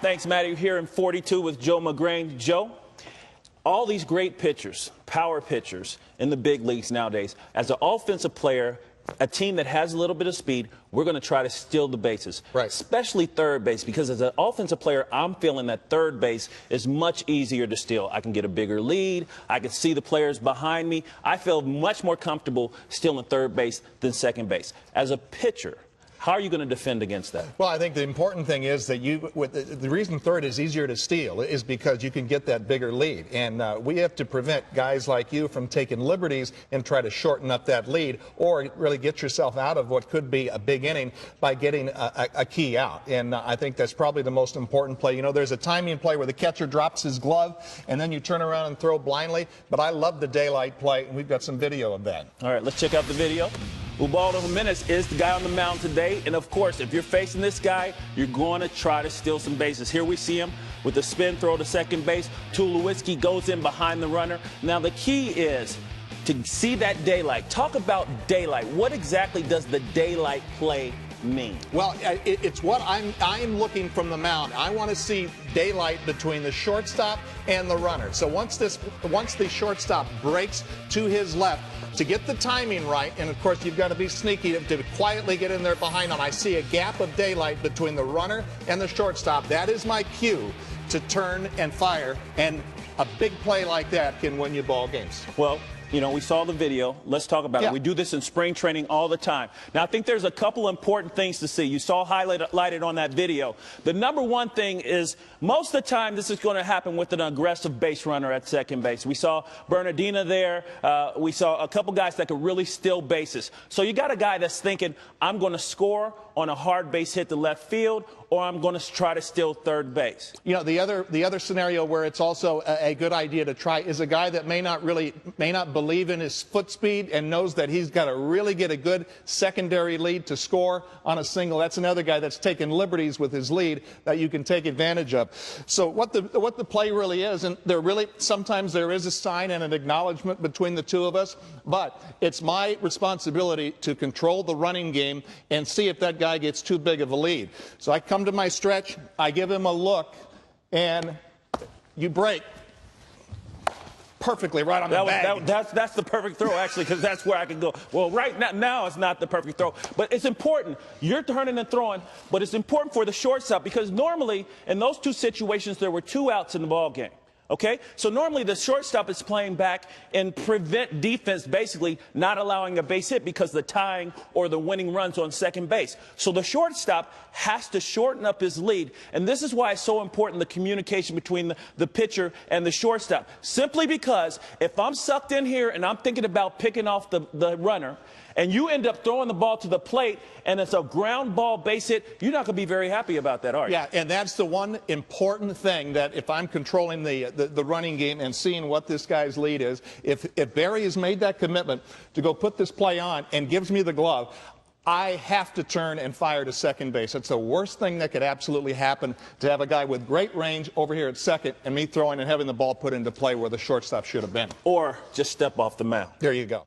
Thanks, Matty. Here in 42 with Joe McGrain. Joe, all these great pitchers, power pitchers in the big leagues nowadays, as an offensive player, a team that has a little bit of speed, we're going to try to steal the bases, right? Especially third base, because as an offensive player, I'm feeling that third base is much easier to steal. I can get a bigger lead. I can see the players behind me. I feel much more comfortable stealing third base than second base. As a pitcher, how are you going to defend against that? Well, I think the important thing is that the reason third is easier to steal is because you can get that bigger lead. And we have to prevent guys like you from taking liberties and try to shorten up that lead or really get yourself out of what could be a big inning by getting a key out. And I think that's probably the most important play. You know, there's a timing play where the catcher drops his glove and then you turn around and throw blindly. But I love the daylight play, and we've got some video of that. All right, let's check out the video. Ubaldo Jimenez is the guy on the mound today, and of course, if you're facing this guy, you're going to try to steal some bases. Here we see him with a spin throw to second base. Tulowitzki goes in behind the runner. Now the key is to see that daylight. Talk about daylight. What exactly does the daylight play mean? Well, it's what I'm looking from the mound. I want to see daylight between the shortstop and the runner. So once the shortstop breaks to his left, to get the timing right, and of course you've got to be sneaky to quietly get in there behind him. I see a gap of daylight between the runner and the shortstop. That is my cue to turn and fire, and a big play like that can win you ball games. Well, you know, we saw the video. Let's talk about it. We do this in spring training all the time. Now, I think there's a couple important things to see. You saw highlighted on that video. The number one thing is most of the time this is going to happen with an aggressive base runner at second base. We saw Bernardina there. We saw a couple guys that could really steal bases. So you got a guy that's thinking, I'm going to score on a hard base hit to left field, or I'm going to try to steal third base. You know, the other scenario where it's also a good idea to try is a guy that may not believe in his foot speed and knows that he's got to really get a good secondary lead to score on a single. That's another guy that's taking liberties with his lead that you can take advantage of. So what the play really is, and sometimes there is a sign and an acknowledgement between the two of us, but it's my responsibility to control the running game and see if that guy gets too big of a lead. So I come to my stretch, I give him a look, and you break perfectly right on the bag. That's the perfect throw, actually, because that's where I can go. Well, right now it's not the perfect throw, but it's important. You're turning and throwing, but it's important for the shortstop because normally in those two situations there were 2 outs in the ball game. Okay, so normally the shortstop is playing back and prevent defense, basically not allowing a base hit because the tying or the winning runs on second base. So the shortstop has to shorten up his lead, and this is why it's so important, the communication between the pitcher and the shortstop. Simply because if I'm sucked in here and I'm thinking about picking off the runner, and you end up throwing the ball to the plate, and it's a ground ball base hit, you're not going to be very happy about that, are you? Yeah, and that's the one important thing that if I'm controlling the running game and seeing what this guy's lead is, if Barry has made that commitment to go put this play on and gives me the glove, I have to turn and fire to second base. It's the worst thing that could absolutely happen, to have a guy with great range over here at second and me throwing and having the ball put into play where the shortstop should have been. Or just step off the mound. There you go.